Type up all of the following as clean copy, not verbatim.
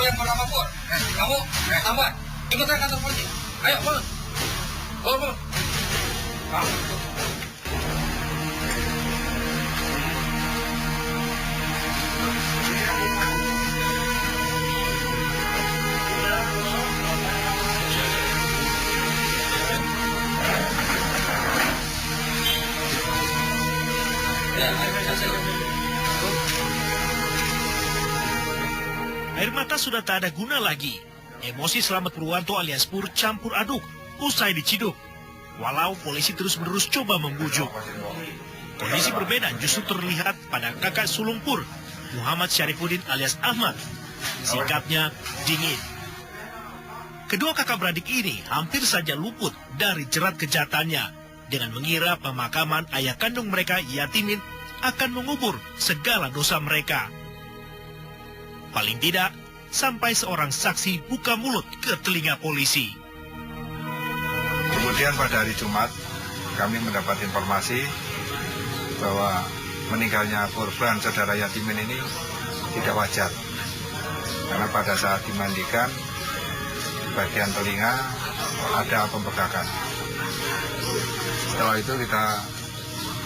yang bernama Pur. Kamu, tambah. Ikut saya kantor polisi. Ayo, bangun. Bangun. Air mata sudah tak ada guna lagi. Emosi Slamet Purwanto alias Pur campur aduk usai diciduk. Walau polisi terus-menerus coba membujuk. Kondisi berbeda justru terlihat pada kakak sulung Pur, Muhammad Syarifuddin alias Ahmad. Sikapnya dingin. Kedua kakak beradik ini hampir saja luput dari jerat kejahatannya dengan mengira pemakaman ayah kandung mereka Yatimin akan mengubur segala dosa mereka. Paling tidak, sampai seorang saksi buka mulut ke telinga polisi. Kemudian pada hari Jumat, kami mendapat informasi bahwa meninggalnya korban saudara Yatimin ini tidak wajar. Karena pada saat dimandikan, di bagian telinga ada pembekakan. Setelah itu kita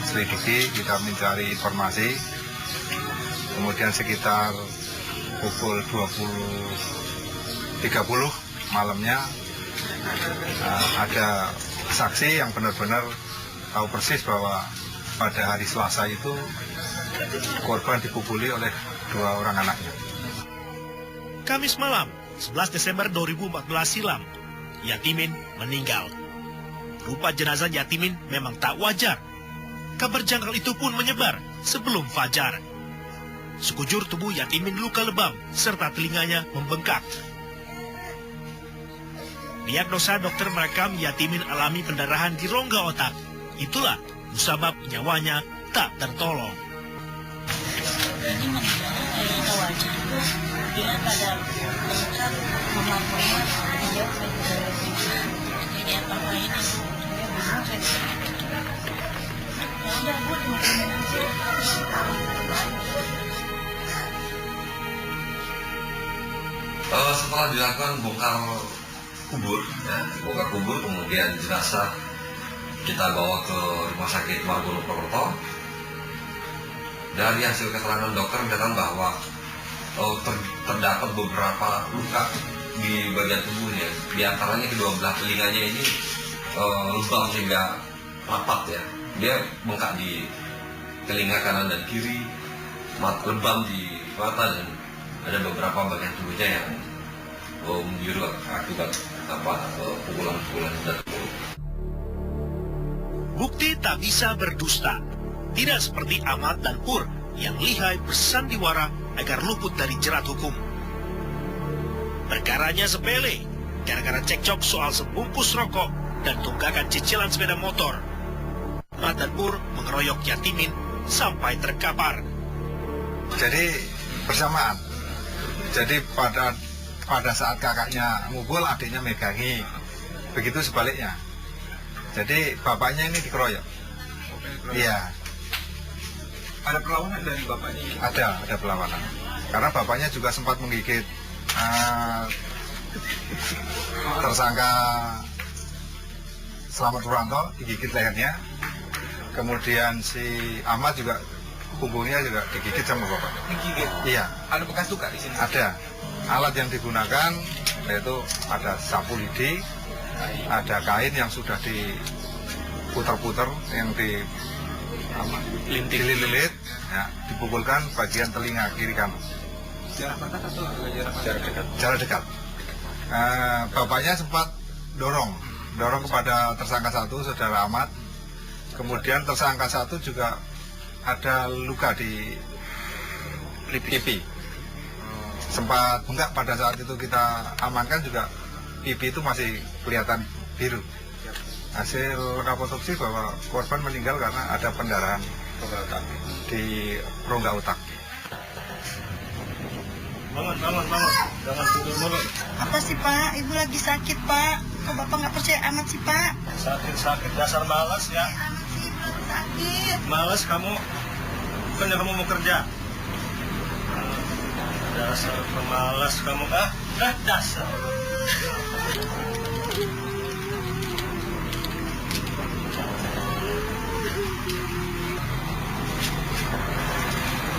selidiki, kita mencari informasi. Kemudian sekitar pukul 20.30 malamnya ada saksi yang benar-benar tahu persis bahwa pada hari Selasa itu korban dipukuli oleh 2 orang anaknya. Kamis malam, 11 Desember 2014 silam, Yatimin meninggal. Rupa jenazah Yatimin memang tak wajar. Kabar janggal itu pun menyebar sebelum fajar. Sekujur tubuh Yatimin luka lebam serta telinganya membengkak. Diagnosa dokter merekam Yatimin alami pendarahan di rongga otak. Itulah musabab nyawanya tak tertolong. Ini meninggal kayaknya wajar. Dia pada besar memampunya dia jadi apa-apain itu. Udah buat makanan aja. Setelah dilakukan bongkar kubur, kemudian jenazah kita bawa ke Rumah Sakit Margono Purwokerto. Dari hasil keterangan dokter menyatakan bahwa terdapat beberapa luka di bagian tubuhnya. Di antaranya kedua belah telinganya ini lebam sehingga rapat ya. Dia bengkak di telinga kanan dan kiri, lebam di mata, dan ada beberapa bagian tubuhnya yang membiru akibat pukulan-pukulan dan Bukti tak bisa berdusta. Tidak seperti Ahmad dan Pur yang lihai bersandiwara agar luput dari jerat hukum. Perkaranya sepele, gara-gara cekcok soal sebungkus rokok dan tunggakan cicilan sepeda motor. Ahmad dan Pur mengeroyok Yatimin sampai terkapar. Jadi bersamaan. Jadi pada saat kakaknya ngubul, adiknya megangi. Begitu sebaliknya. Jadi bapaknya ini dikeroyok. Iya. Ada perlawanan dari bapaknya? Ada perlawanan. Karena bapaknya juga sempat menggigit tersangka Slamet Purwanto, digigit lehernya. Kemudian si Ahmad juga punggungnya juga digigit sama bapak. Digigit? Iya. Ada bekas luka di sini? Ada. Alat yang digunakan yaitu ada sapu lidi, ada kain yang sudah diputar-putar, yang dililit, ya, dipukulkan bagian telinga kiri kanan. Jarak dekat atau jarak dekat? Jarak dekat. Bapaknya sempat dorong kepada tersangka satu, saudara Ahmad. Kemudian tersangka satu juga ada luka di pipi. Sempat bengkak pada saat itu kita amankan, juga pipi itu masih kelihatan biru. Hasil lengkap otopsi bahwa korban meninggal karena ada pendarahan di rongga otak. Bangun. Jangan tidur mulu. Apa sih Pak? Ibu lagi sakit Pak. Kok Bapak nggak percaya amat sih Pak? Sakit, dasar malas ya. Amat sih, belum sakit. Malas kamu, bukannya kamu mau kerja. Dasar pemalas kamu, dasar.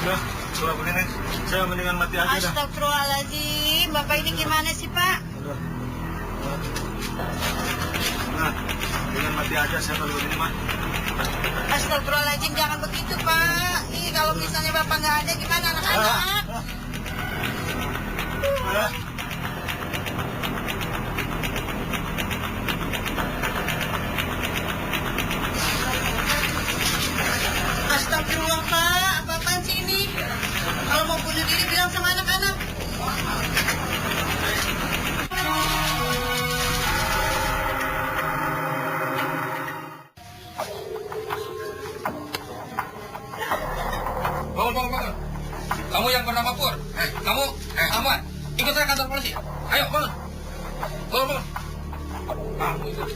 Udah, coba begini, saya mendingan mati aja dah. Astagfirullahaladzim, Bapak ini gimana sih, Pak? Udah. Nah, mendingan mati aja saya kalau begini mah. Astagfirullahaladzim, jangan begitu, Pak. Ih, kalau misalnya Bapak nggak ada, gimana anak-anak? Astagfirullah, Pak. Apa-apaan sih ini? Kalau mau bunuh diri, bilang sama anak-anak. Bangun. Kamu yang bernama Pur. Kamu, Ahmad. Ikut saya kantor polisi. Ayo, bangun. Bangun. Ikut.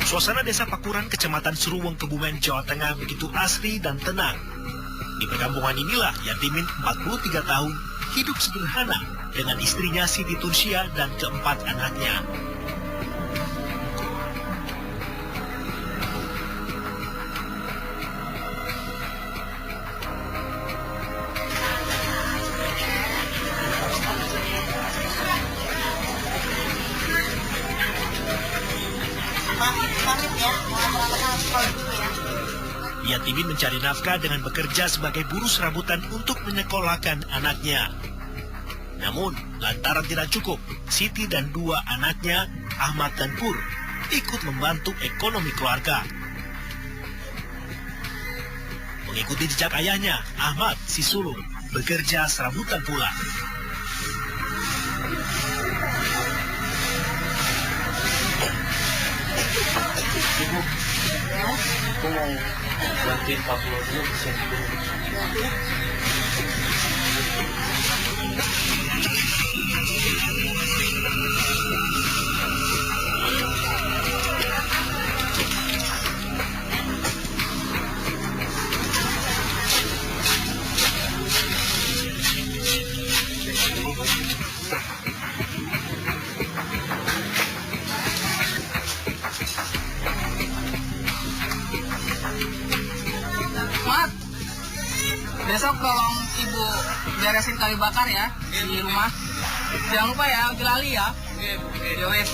Suasana desa Pakuran, Kecamatan Seruweng, Kebumen, Jawa Tengah begitu asri dan tenang. Di perkampungan inilah Yatimin 43 tahun hidup sederhana dengan istrinya Siti Tunsia dan keempat anaknya. Yatimin mencari nafkah dengan bekerja sebagai buruh serabutan untuk menyekolahkan anaknya. Namun, lantaran tidak cukup, Siti dan dua anaknya, Ahmad dan Pur, ikut membantu ekonomi keluarga. Mengikuti jejak ayahnya, Ahmad, si sulung, bekerja serabutan pula. Bantuin Pak Pulau dulu. Mat, besok tolong ibu beresin kayu bakar ya di rumah. Jangan lupa ya, lali ya. Yowes.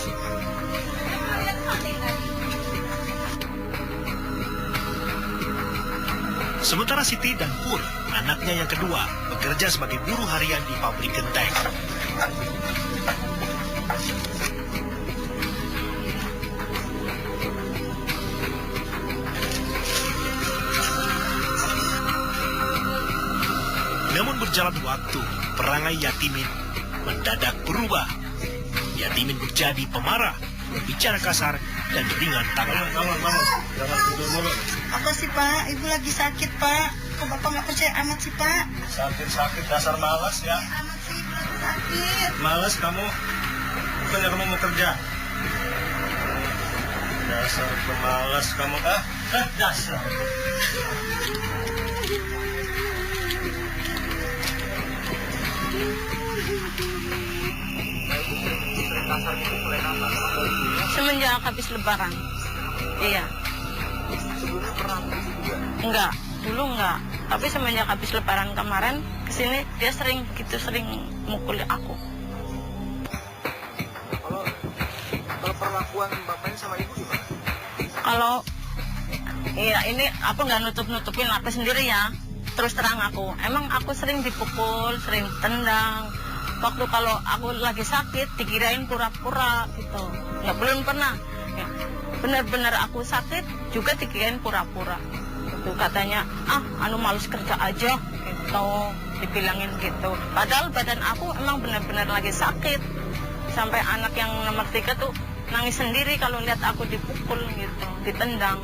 Sementara Siti dan Pur, anaknya yang kedua, bekerja sebagai buruh harian di pabrik genteng. Namun berjalan waktu, perangai Yatimin mendadak berubah. Yatimin menjadi pemarah, berbicara kasar, dan ringan tangan. Jangan tidur mulu. Apa sih, Pak? Ibu lagi sakit, Pak. Kok Bapak nggak percaya amat sih, Pak? Sakit, dasar malas ya. Amat sih, Ibu lagi sakit. Malas kamu. Bukannya kamu mau kerja. Dasar pemalas kamu, dasar. Semenjak habis lebaran. Iya. Sebelumnya pernah begitu juga? Enggak, dulu enggak. Tapi semenjak habis lebaran kemarin kesini dia sering mukul aku. Kalau perlakuan bapaknya sama ibu gimana? Kalau iya ini aku nggak nutupin aku sendiri ya. Terus terang aku, emang aku sering dipukul, sering tendang. Waktu kalau aku lagi sakit dikirain pura-pura gitu. Nggak, belum pernah. Ya, benar-benar aku sakit juga dikirain pura-pura. Itu katanya, males kerja aja gitu, dibilangin gitu. Padahal badan aku emang benar-benar lagi sakit. Sampai anak yang nomor 3 tuh nangis sendiri kalau lihat aku dipukul gitu, ditendang.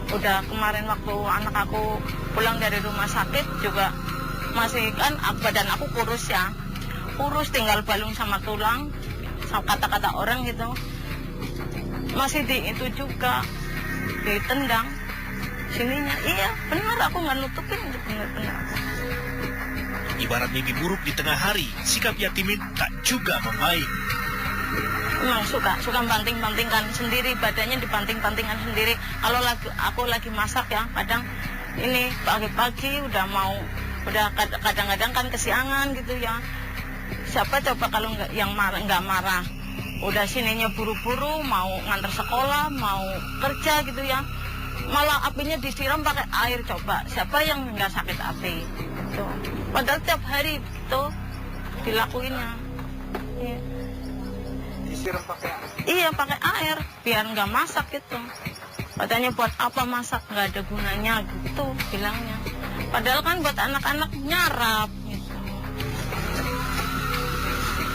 Udah kemarin waktu anak aku pulang dari rumah sakit juga masih kan badan aku kurus ya. Kurus tinggal balung sama tulang kata-kata orang gitu. Masih di itu juga ditendang sininya. Iya benar, aku nggak nutupin, benar-benar. Ibarat mimpi buruk di tengah hari, sikap Yatimin tak juga membaik. Memang suka banting-bantingkan sendiri, badannya dibanting-bantingkan sendiri. Kalau aku lagi masak ya, kadang ini pagi-pagi udah kadang-kadang kan kesiangan gitu ya. Siapa coba kalau nggak marah, udah sininya buru-buru mau nganter sekolah, mau kerja gitu ya, malah apinya disiram pakai air. Coba siapa yang nggak sakit api gitu. Padahal tiap hari gitu dilakuinnya. Iya. Disiram pakai air. Iya pakai air biar nggak masak gitu. Katanya buat apa masak, nggak ada gunanya gitu bilangnya. Padahal kan buat anak-anak nyarap gitu.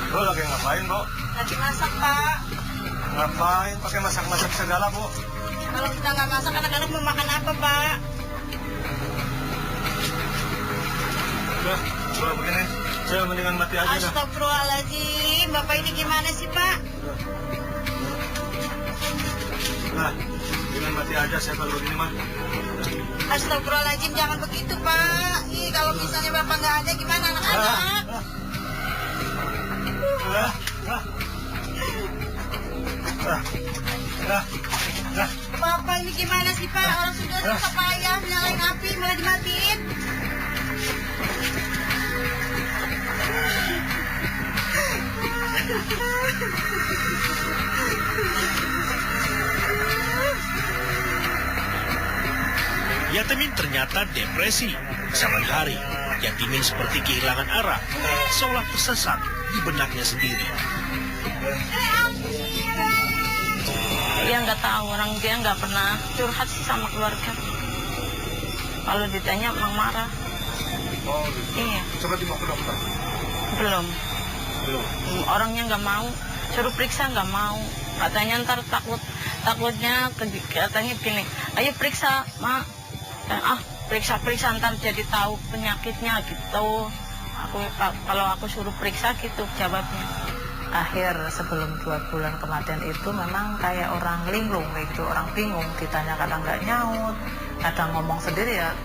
Bro, lagi ngapain, Bro? Lagi masak, Pak. Ngapain pakai masak-masak segala, Bu? Kalau kita nggak masak, anak-anak mau makan apa, Pak? Udah, kalau begini, saya mendingan mati aja dah. Astagfirullahaladzim, Bapak ini gimana sih, Pak? Nah, mendingan mati aja saya kalau begini mah. Astagfirullahaladzim, jangan begitu, Pak. Ih, kalau misalnya Bapak nggak ada, gimana anak-anak? Bapak ini gimana sih, Pak? Orang sudah susah payah nyalain api, malah dimatiin. Yatimin ternyata depresi. Saban hari, Yatimin seperti kehilangan arah, seolah tersesat di benaknya sendiri. Dia nggak tahu, orang dia nggak pernah curhat sih sama keluarga. Kalau ditanya emang marah. Oh, gitu. Iya, Coba dibawa ke dokter. belum. Belum. Orangnya nggak mau, suruh periksa nggak mau. Katanya ntar takutnya katanya gini, ayo periksa, Mak. Periksa ntar jadi tahu penyakitnya gitu. Kalau aku suruh periksa gitu jawabnya. Akhir sebelum 2 bulan kematian itu memang kayak orang linglung gitu, orang bingung, ditanya kadang nggak nyaut, kadang ngomong sendiri ya.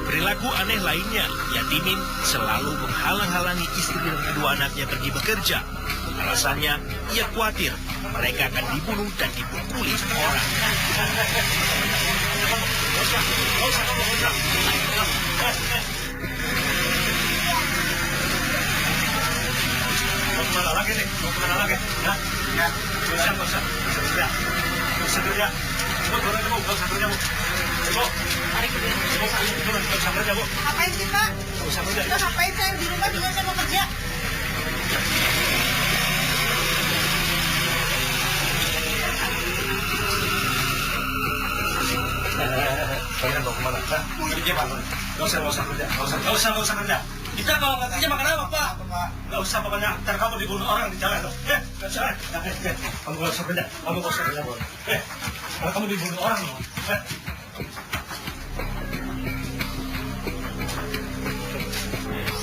Perilaku aneh lainnya, Yatimin selalu menghalang-halangi istri dan kedua anaknya pergi bekerja. Alasannya, ia khawatir mereka akan dibunuh dan dipukuli orang. Mau kemana lagi nih? Mau kemana lagi? Ya? Ya. Nggak usah. Bisa kerja. Coba turun aja, Bu. Nggak usah kerja, Bu. Bu. Tarik ke dia. Turun, nggak usah kerja, Bu. Ngapain sih, Pak? Nggak usah kerja. Udah ngapain saya di rumah juga saya mau kerja. Kalian mau kemana? Hah? Kerja, Pak. Nggak usah kerja. Nggak usah kerja. Kita kalau nggak kerja makan apa, Pak? Nggak usah, pokoknya. Ntar kamu dibunuh orang di jalan. Nggak usah. Kamu nggak usah kerja. Kamu nggak usah kerja, Bu. Kalau kamu dibunuh orang,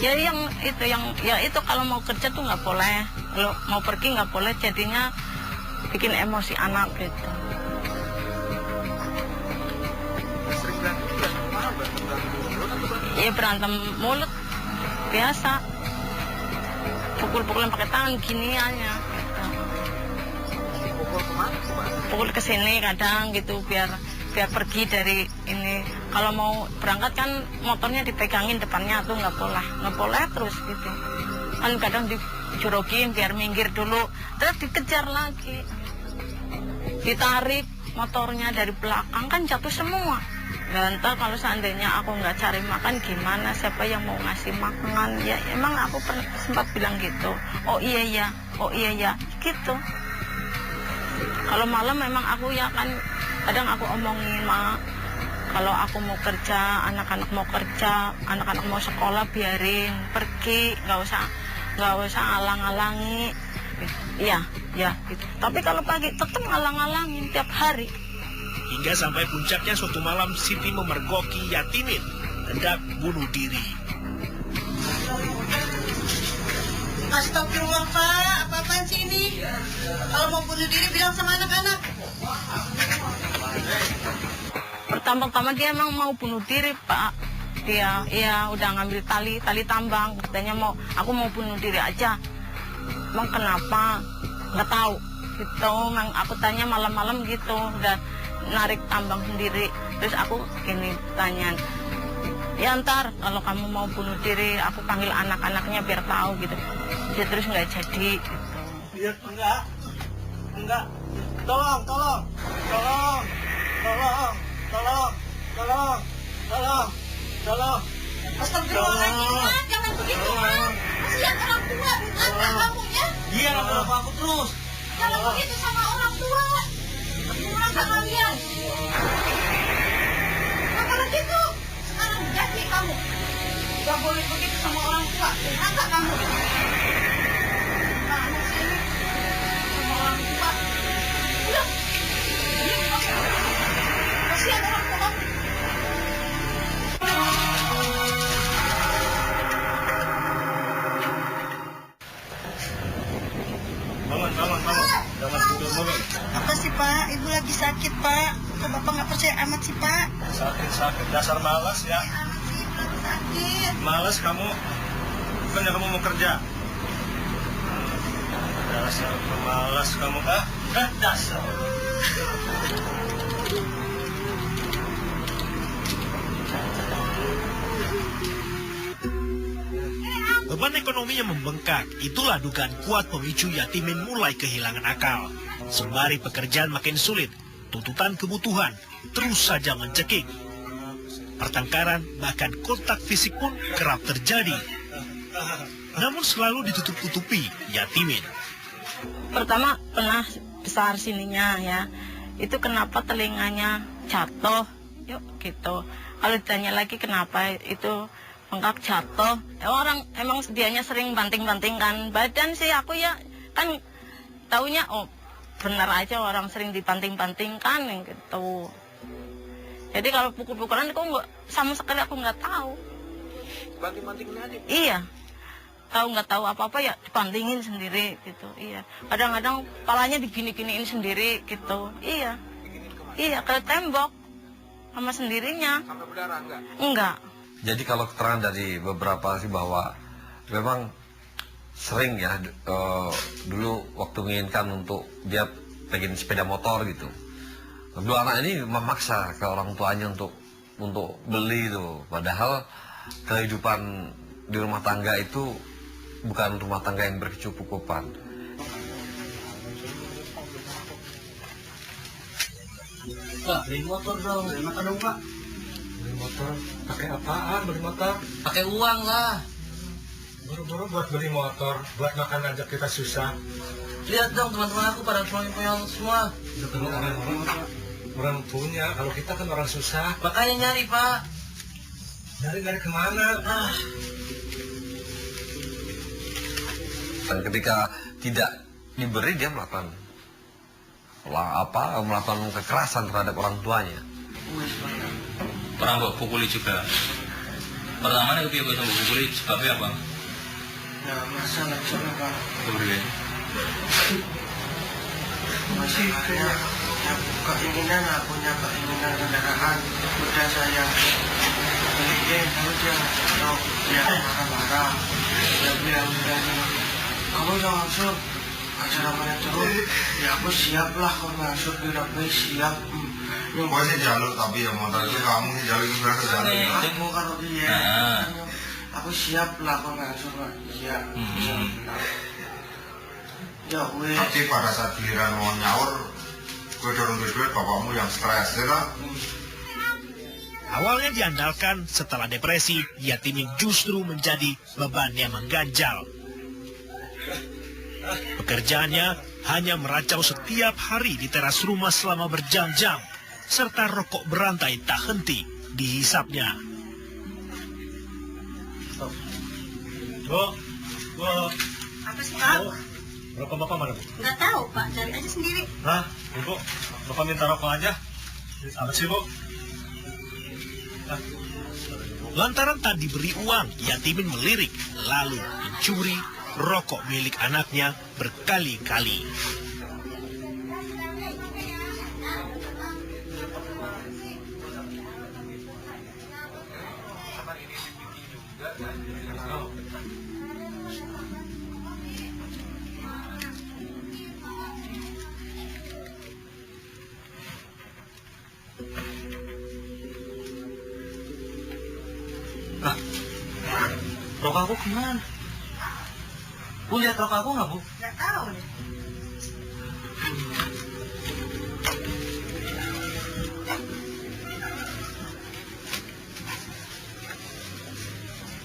Ya itu kalau mau kerja tuh nggak boleh, kalau mau pergi nggak boleh, jadinya bikin emosi anak gitu. Ya berantem mulut biasa, pukul-pukulan pakai tangan gini aja. Pukul ke sini kadang gitu biar pergi dari ini. Kalau mau berangkat kan motornya dipegangin depannya tuh nggak boleh terus gitu. Kan kadang dijorokin biar minggir dulu, terus dikejar lagi, ditarik motornya dari belakang kan jatuh semua. Dan ntar kalau seandainya aku nggak cari makan gimana, siapa yang mau ngasih makan? Ya emang aku sempat bilang gitu. Oh iya ya gitu. Kalau malam memang aku ya kan kadang aku omongin, Mak, kalau aku mau kerja, anak-anak mau kerja, anak-anak mau sekolah biarin pergi, nggak nggak usah alang-alangi. Iya, gitu. Tapi kalau pagi tetap ngalang-alangin tiap hari. Hingga sampai puncaknya suatu malam Siti memergoki Yatimin hendak bunuh diri. Astagfirullah Pak, apa-apaan sih ini? Kalau mau bunuh diri bilang sama anak-anak. Pertama-tama dia emang mau bunuh diri, Pak. Dia udah ngambil tali tambang, katanya aku mau bunuh diri aja. Emang kenapa? Nggak tahu. Gitu, emang aku tanya malam-malam gitu, udah narik tambang sendiri. Terus aku gini tanya, ya ntar kalau kamu mau bunuh diri, aku panggil anak-anaknya biar tahu gitu. Dia terus nggak jadi. Gitu. Ya, enggak. Tolong. Astagfirullahaladzim, Pak, jangan begitu, Pak. Kasihan orang tua, anak kamu ya. Dia nggak aku terus. Jangan begitu sama orang tua. Kurang kalian. Maka begitu, sekarang jadi kamu. Gak boleh begitu sama orang tua, anak kamu. Kamu sini sama orang tua. Udah, kasihan orang tua. Jangan tidur mulu. Apa sih Pak? Ibu lagi sakit Pak. Kok Bapak nggak percaya amat sih Pak? Sakit dasar malas ya. Amat sih, lagi sakit. Malas kamu. Bukannya kamu mau kerja. Dasar malas kamu dasar. Beban ekonomi yang membengkak, itulah dugaan kuat pemicu Yatimin mulai kehilangan akal. Sembari pekerjaan makin sulit, tuntutan kebutuhan terus saja mencekik. Pertengkaran bahkan kontak fisik pun kerap terjadi. Namun selalu ditutup-tutupi Yatimin. Pertama pernah besar sininya ya, itu kenapa telinganya jatuh, yuk gitu. Kalau ditanya lagi kenapa itu bengkak jatuh, orang emang sedianya sering banting-bantingkan badan sih, aku ya kan taunya oh benar aja orang sering dibanting-bantingkan gitu. Jadi kalau pukul-pukulan aku nggak, sama sekali aku nggak tahu. Banting-bantingin aja. Iya, nggak tahu apa-apa ya dibantingin sendiri gitu. Iya, kadang-kadang palanya digini-giniin sendiri gitu. Iya, ke tembok sama sendirinya. Sampai berdarah enggak? Enggak. Jadi kalau keterangan dari beberapa sih bahwa memang sering ya dulu waktu menginginkan untuk dia pengen sepeda motor gitu. Kedua anak ini memaksa ke orang tuanya untuk beli itu. Padahal kehidupan di rumah tangga itu bukan rumah tangga yang berkecukupan. Pak, beli motor dong. Beli motor dong, Pak. Beli motor, pakai apaan beli motor? Pakai uang lah. Buru-buru buat beli motor, buat makan aja kita susah. Lihat dong teman-teman aku pada punya semua. Orang punya, kalau kita kan orang susah. Makanya nyari Pak. Nyari kemana? Dan ketika tidak diberi dia melakukan kekerasan terhadap orang tuanya. Pernah Mbak pukuli juga. Pertama nih gue sama pukuli sebabnya apa? Ya masalah juga Pak. Boleh. Masalahnya aku punya keinginan kendaraan. Udah saya beliin, lalu dia marah-marah. Dia bilang kamu jangan masuk acara mana terus. Ya aku siap lah kalau masuk, aku siap. Gue sih jalur, tapi ya motor itu kamu sih jalur itu berarti jalur. Aku kalau dia, aku siap lah kalau masuk. Iya. Ya weh. Tapi pada saat giliran mau nyaur, gue dorong duit bapakmu yang stres, ya kan? Awalnya diandalkan, setelah depresi, Yatimin justru menjadi beban yang mengganjal. Pekerjaannya hanya meracau setiap hari di teras rumah selama berjam-jam, serta rokok berantai tak henti dihisapnya. Bu, Apa sih, Pak? Rokok Bapak mana, Bu? Nggak tahu, Pak. Cari aja sendiri. Hah? Ibu, Bapak minta rokok aja. Apa sih, Bu? Lantaran tak diberi uang, Yatimin melirik, lalu mencuri rokok milik anaknya berkali-kali. Rokok aku kemana? Bu, lihat rokok aku nggak, Bu? Nggak tahu nih.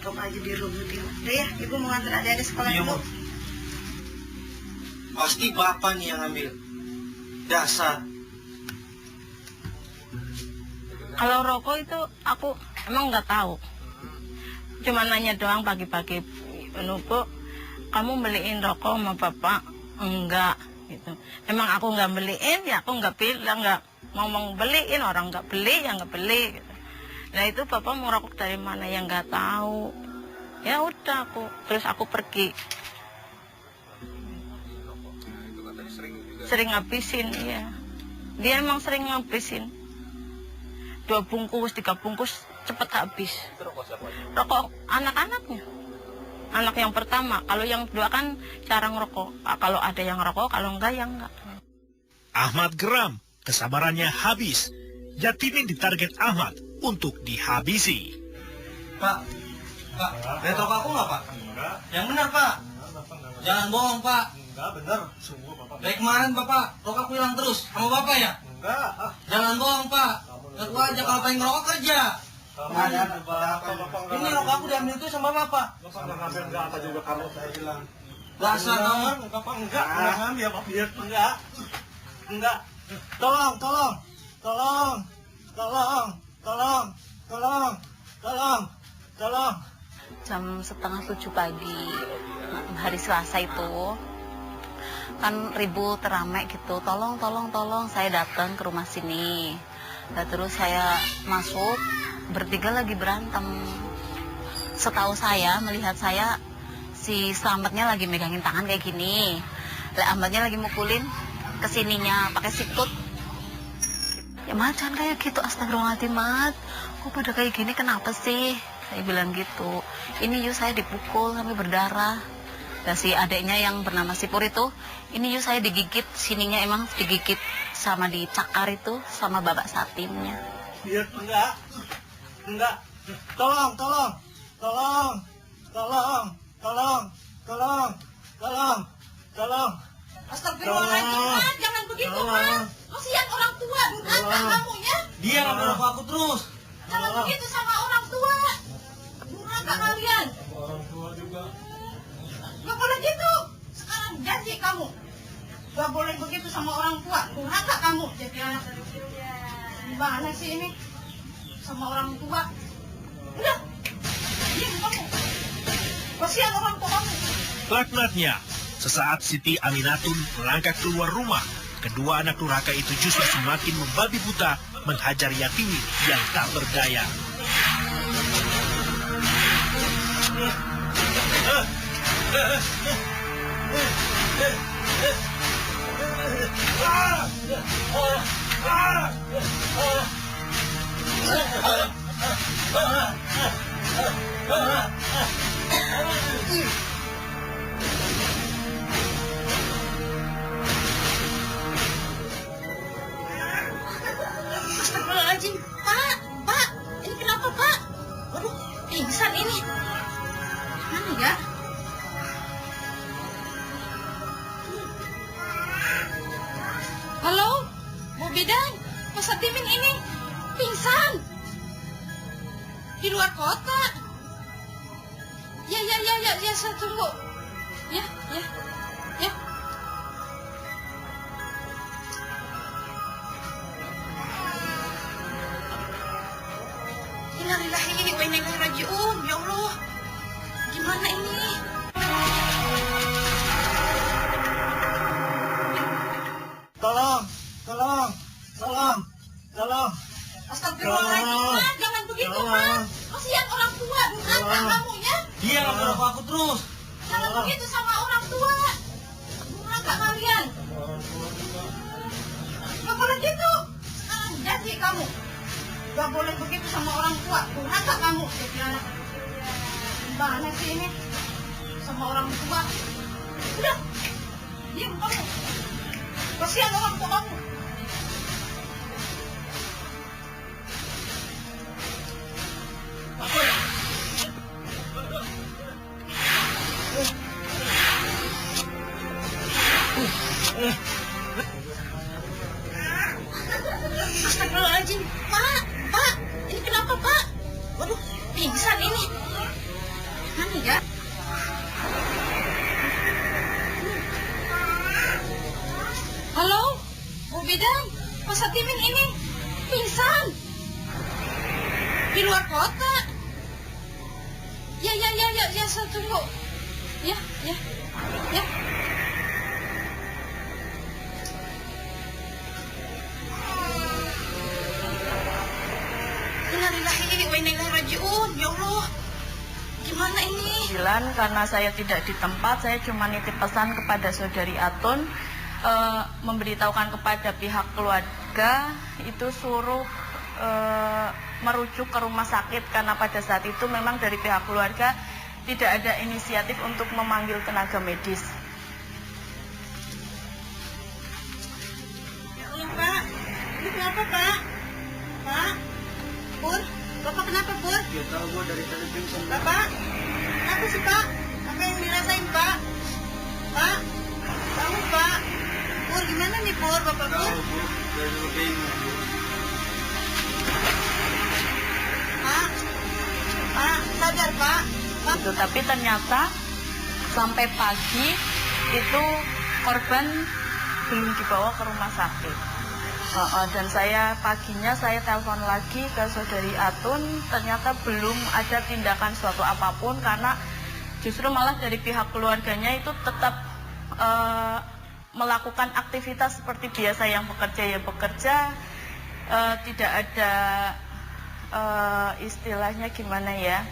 Coba aja dirubutin. Udah ya, Ibu mau nganter adik-adik sekolah Iya, dulu. Bu. Pasti Bapak nih yang ambil. Dasar. Kalau rokok itu aku emang nggak tahu. Cuma nanya doang pagi-pagi, Bu, kamu beliin rokok sama Bapak? Enggak, gitu. Emang aku nggak beliin, ya aku nggak bilang, nggak ngomong beliin, orang nggak beli, ya nggak beli. Gitu. Nah itu Bapak mau rokok dari mana yang nggak tahu. Ya udah terus aku pergi. Sering ngabisin, ya. Dia emang sering ngabisin. 2 bungkus, 3 bungkus cepet habis. Rokok anak-anaknya. Anak yang pertama, kalau yang kedua kan jarang rokok. Kalau ada yang rokok, kalau enggak ya enggak. Ahmad geram, kesabarannya habis. Yatimin ditarget Ahmad untuk dihabisi. Pak, lihat rokok aku nggak, Pak? Enggak. Yang benar, Pak. Jangan bohong, Pak. Enggak, bener. Sungguh, Bapak. Dari kemarin, Bapak, rokok aku hilang terus. Sama Bapak ya? Enggak. Jangan bohong, Pak. Ngaku aja kalau pengen ngerokok kerja. Ini rokok aku diambil tuh sama Bapak. Bapak nggak ngambil, enggak apa juga kamu, saya bilang. Dasar kamu. Bapak enggak ngambil, Bapak lihat enggak. Enggak. Tolong. Jam 6:30 pagi hari Selasa itu kan ribut ramai gitu, tolong saya datang ke rumah sini. Nah, terus saya masuk, bertiga lagi berantem. Setahu saya, melihat saya, si Slametnya lagi megangin tangan kayak gini, Ahmadnya lagi mukulin kesininya pakai sikut. Ya Mat, jangan kayak gitu, astagfirullahaladzim Mat, kok pada kayak gini, kenapa sih? Saya bilang gitu. Ini yuk saya dipukul sampai berdarah. Dan si adiknya yang bernama Sipur itu, ini yuk saya digigit, sininya emang digigit sama dicakar itu sama babak satinnya. Lihat enggak. Tolong. Astagfirullahaladzim, Pak. Jangan begitu, Pak. Kasihan orang tua, durhaka kamu ya. Dia ngambil rokok aku terus. Jangan begitu sama orang tua. Durhaka kalian. Orang tua juga. Gak boleh gitu. Sekarang janji kamu. Gak boleh begitu sama orang tua. Durhaka kamu jadi anak dari kecil. Gimana sih ini? Sama orang tua. Udah. Diam kamu. Kasihan orang tua kamu. Laknatnya, sesaat Siti Aminatun melangkah keluar rumah, kedua anak durhaka itu justru semakin membabi buta menghajar Yatimin yang tak berdaya. Astagfirullahaladzim, Pak, ini kenapa Pak? Waduh, pingsan ini. Mana ya? Halo, Bu Bidan, Mas Yatimin ini pingsan di luar kota. Ya, saya tunggu. Ya. Innalillahi wa inna ilaihi raji'un. Ya Allah, gimana ini? apa aku terus? Jangan begitu sama orang tua. Durhaka kalian. Gak boleh gitu. Sekarang janji kamu. Gak boleh begitu sama orang tua. Durhaka kamu jadi anak. Gimana sih ini? Sama orang tua. Udah. Diam kamu. Kasihan orang tua kamu. Astagfirullahaladzim. Pak, ini kenapa Pak? Waduh, pingsan ini. Mana ya? Halo, Bu Bidan, Pak Satimin ini pingsan di luar kota. Ya, saya tunggu. Ya. Innalillahi wa inna ilaihi raji'un. Ya Allah, gimana ini? Karena saya tidak di tempat, saya cuma nitip pesan kepada saudari Atun, memberitahukan kepada pihak keluarga itu suruh merujuk ke rumah sakit, karena pada saat itu memang dari pihak keluarga tidak ada inisiatif untuk memanggil tenaga medis. Ya Allah Pak, ini kenapa Pak? Pak, Pur, Bapak kenapa Pur? Ya tahu gua dari tadi pingsan. Bapak, apa sih Pak? Apa yang dirasain Pak? Pak, bangun Pak. Pur, gimana nih Pur, Bapak Pur? Tahu Bu, dari dulu bingung Bu. Pak, sadar Pak. Itu, tapi ternyata sampai pagi itu korban belum dibawa ke rumah sakit. Dan paginya saya telepon lagi ke saudari Atun, ternyata belum ada tindakan suatu apapun, karena justru malah dari pihak keluarganya itu tetap melakukan aktivitas seperti biasa, yang bekerja, tidak ada istilahnya gimana ya,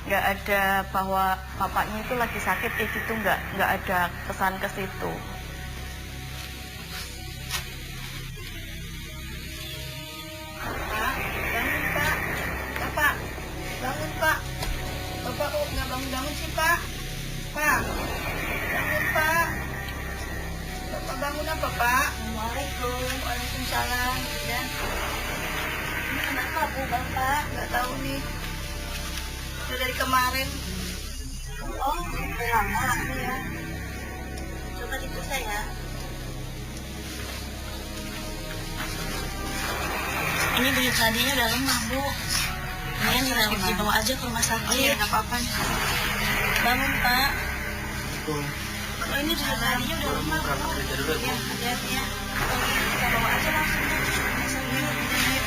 nggak ada bahwa bapaknya itu lagi sakit gitu, nggak ada kesan ke situ. Bangun Pak. Bapak kok nggak bangun sih Pak? Pak, bangun Pak. Bapak bangun apa Pak? Assalamualaikum. Waalaikumsalam. Ya. Ini kenapa Bu Bapak? Nggak tahu nih. Udah dari kemarin. Oh, udah lama ya. Coba diperiksa ya. Ini dari tadinya udah lemah Bu. Ini dibawa aja ke rumah sakit. Oh iya, nggak apa-apa. Bangun Pak. Oh ini dari tadinya udah lemah Bu. Ya, hati-hati ya. Kita bawa aja langsung ke rumah sakit.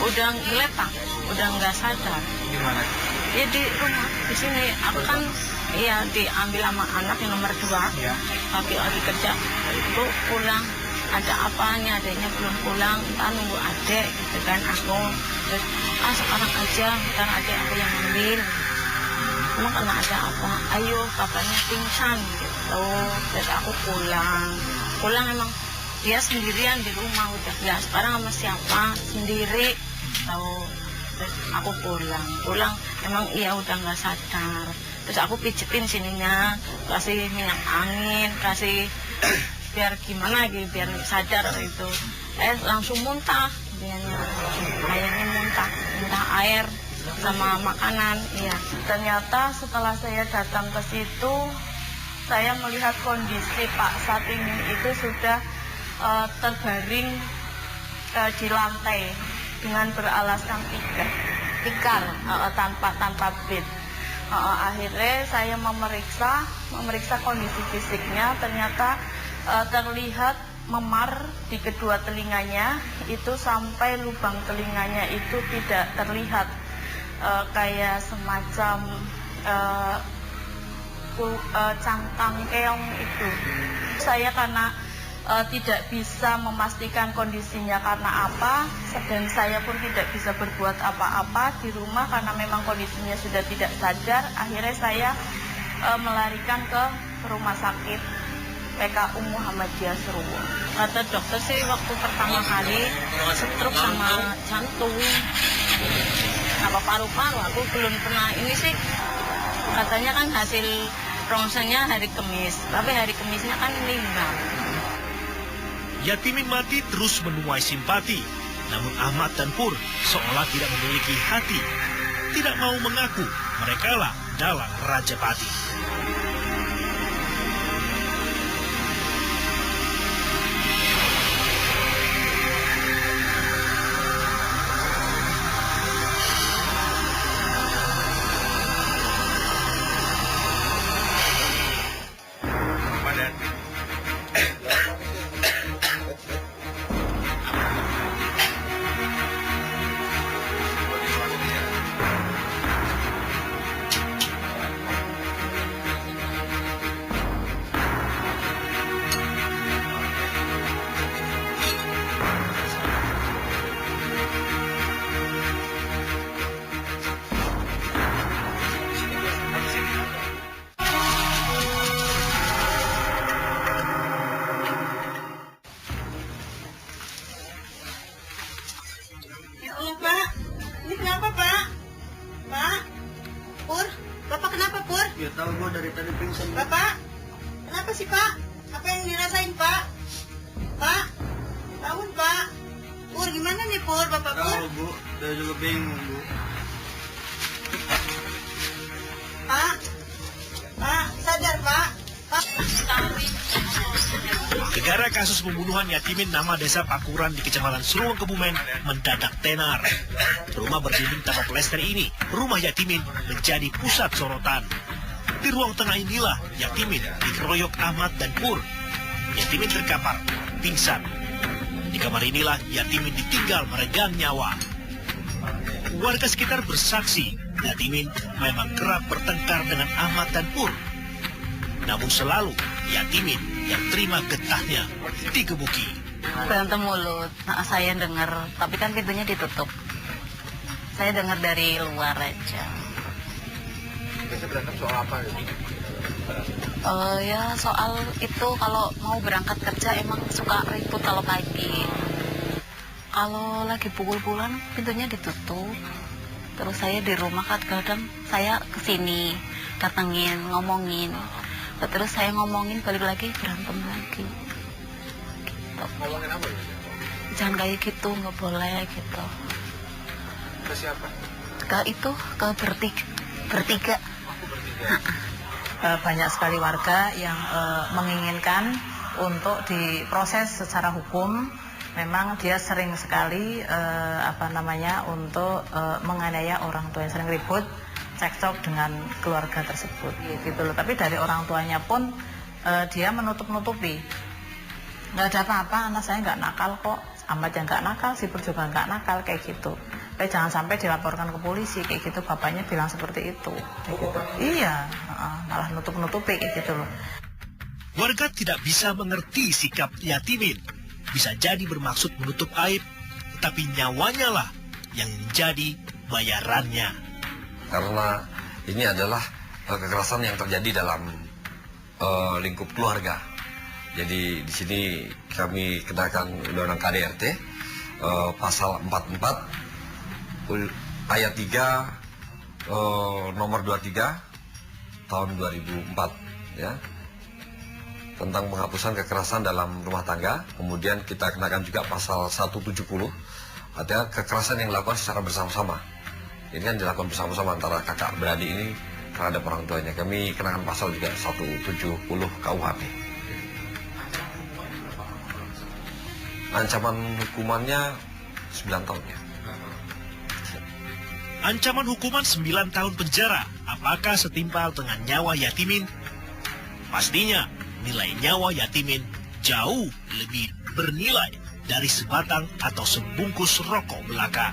Udah geletak, udah nggak sadar. Gimana? Ya di rumah, di sini. Aku kan diambil sama anak yang nomor 2. Ya. Tapi lagi kerja, itu pulang. Ada apanya, adanya belum pulang, entah nunggu adek gitu kan. Aku terus sekarang aja, ntar adek aku yang ambil. Emang karena ada apa? Ayo, bapaknya pingsan gitu. Terus aku pulang emang dia sendirian di rumah udah. Ya sekarang sama siapa? Sendiri. Terus aku pulang emang iya udah nggak sadar. Terus aku pijetin sininya, kasih minyak angin, kasih biar gimana gitu, biar sadar itu. Langsung muntah, ayahnya muntah air sama makanan. Iya. Ternyata setelah saya datang ke situ, saya melihat kondisi Pak Satimin itu sudah terbaring di lantai dengan beralaskan tikar tanpa bed. Akhirnya saya memeriksa kondisi fisiknya, ternyata terlihat memar di kedua telinganya, itu sampai lubang telinganya itu tidak terlihat, kayak semacam cangkang keong itu. Saya karena tidak bisa memastikan kondisinya karena apa, dan saya pun tidak bisa berbuat apa-apa di rumah karena memang kondisinya sudah tidak sadar. Akhirnya saya melarikan ke rumah sakit PKU Muhammadiyah Seruwo. Kata dokter sih waktu pertama kali stroke sama jantung, apa paru-paru, aku belum pernah ini sih. Katanya kan hasil ronsennya hari Kamis, tapi hari Kamisnya kan meninggal. Yatimin mati terus menuai simpati, namun Ahmad dan Pur seolah tidak memiliki hati, tidak mau mengaku mereka lah dalang Rajapati. Pak, ini kenapa Pak? Pak, Pur, Bapak kenapa Pur? Ya tahu gua dari tadi pingsan. Bapak, kenapa sih Pak? Apa yang dirasain Pak? Pak, bangun Pak. Pur, gimana nih Pur, Bapak Pur? Tahu Bu, saya juga bingung Bu. Pak, sadar Pak. Pak. Gegara kasus pembunuhan Yatimin nama desa Pakuran di Kecamatan Seruwo Kebumen mendadak tenar. Rumah berdinding tanpa plester ini, rumah Yatimin menjadi pusat sorotan. Di ruang tengah inilah Yatimin dikeroyok Ahmad dan Pur. Yatimin terkapar, pingsan. Di kamar inilah Yatimin ditinggal meregang nyawa. Warga sekitar bersaksi, Yatimin memang kerap bertengkar dengan Ahmad dan Pur. Namun selalu Yatimin yang terima getahnya digebuki. Berantem mulut, nah, saya dengar, tapi kan pintunya ditutup. Saya dengar dari luar aja. Biasanya berantem soal apa? Ya soal itu kalau mau berangkat kerja emang suka ribut kalau pagi. Kalau lagi pukul-pukulan pintunya ditutup. Terus saya di rumah kadang saya kesini datengin, ngomongin. Terus saya ngomongin balik lagi berantem lagi. Gitu. Ngomongin apa? Jangan kayak gitu, nggak boleh gitu. Ke siapa? Ke bertiga. Banyak sekali warga yang menginginkan untuk diproses secara hukum. Memang dia sering sekali untuk menganiaya orang tua, yang sering ribut, cekcok dengan keluarga tersebut gitu loh. Tapi dari orang tuanya pun dia menutup-nutupi. Nggak ada apa-apa, anak saya nggak nakal kok. Ahmad yang nggak nakal, si Pur juga nggak nakal kayak gitu. Tapi jangan sampai dilaporkan ke polisi kayak gitu. Bapaknya bilang seperti itu. Kayak gitu. Iya, malah nutup-nutupi kayak gitu loh. Warga tidak bisa mengerti sikap Yatimin. Bisa jadi bermaksud menutup aib, tapi nyawanya lah yang menjadi bayarannya. Karena ini adalah kekerasan yang terjadi dalam lingkup keluarga. Jadi di sini kami kenakan Undang-Undang KDRT pasal 44 ayat 3 nomor 23 tahun 2004 ya. Tentang penghapusan kekerasan dalam rumah tangga. Kemudian kita kenakan juga pasal 170, artinya kekerasan yang dilakukan secara bersama-sama. Ini kan dilakukan bersama-sama antara kakak beradik ini terhadap orang tuanya. Kami kenakan pasal juga 170 KUHP. Ancaman hukumannya 9 tahun ya. Ancaman hukuman 9 tahun penjara, apakah setimpal dengan nyawa Yatimin? Pastinya nilai nyawa Yatimin jauh lebih bernilai dari sebatang atau sebungkus rokok belaka.